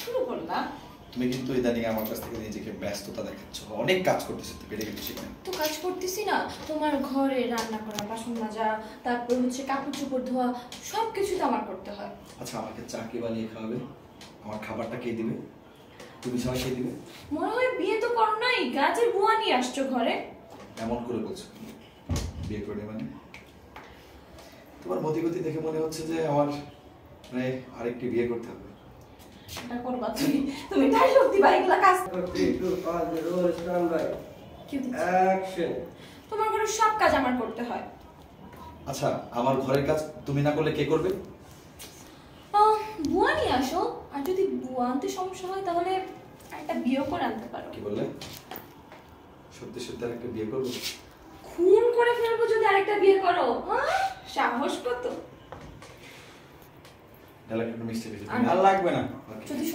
শুরু করলা? তুমি কিন্তু ইদানিং আমার কাছ থেকে নিজেকে ব্যস্ততা দেখাচ্ছ, অনেক কাজ করতেছো, তো বেড়ে গেছে সেখানে। তো কাজ করতেছি না, তোমার ঘরে রান্না করা, বাসন মাজা, তারপর হচ্ছে কাপড় চোপড় ধোয়া, সবকিছু তো আমার করতে হয়। আচ্ছা, আমাকে চা কে বানিয়ে খাওয়াবে? আমার খাবারটা কে দিবে? তুমি সবাই কে দিবে? মনে হয় বিয়ে তো করো নাই, গাছের বুয়া নিয়ে আসছো ঘরে। এমন করে বলছো, বিয়ে করে মানে? তোমার মতিগতি দেখে মনে হচ্ছে যে আমার মানে আরেকটি বিয়ে করতে হবে। সেটা করবা তুমি, তুমি ডায়লগ দিবা, এগুলা কাজ। 3 2 1 রোল স্ট্যান্ড বাই অ্যাকশন। তোমার ঘরে সব কাজ আমার করতে হয়। আচ্ছা, আমার ঘরের কাজ তুমি না করলে কে করবে? বুয়া নিয়ে আসো, আর যদি বুয়া আনতে সমস্যা হয় তাহলে একটা বিয়ে করে আনতে পারো। কি বললে? সত্যি সত্যি আরেকটা বিয়ে করবো? খুন করে ফেলবো যদি আরেকটা বিয়ে করো? সাহস কত! ডায়লগটা মিষ্টি হয়েছে, আর লাগবে না। যদি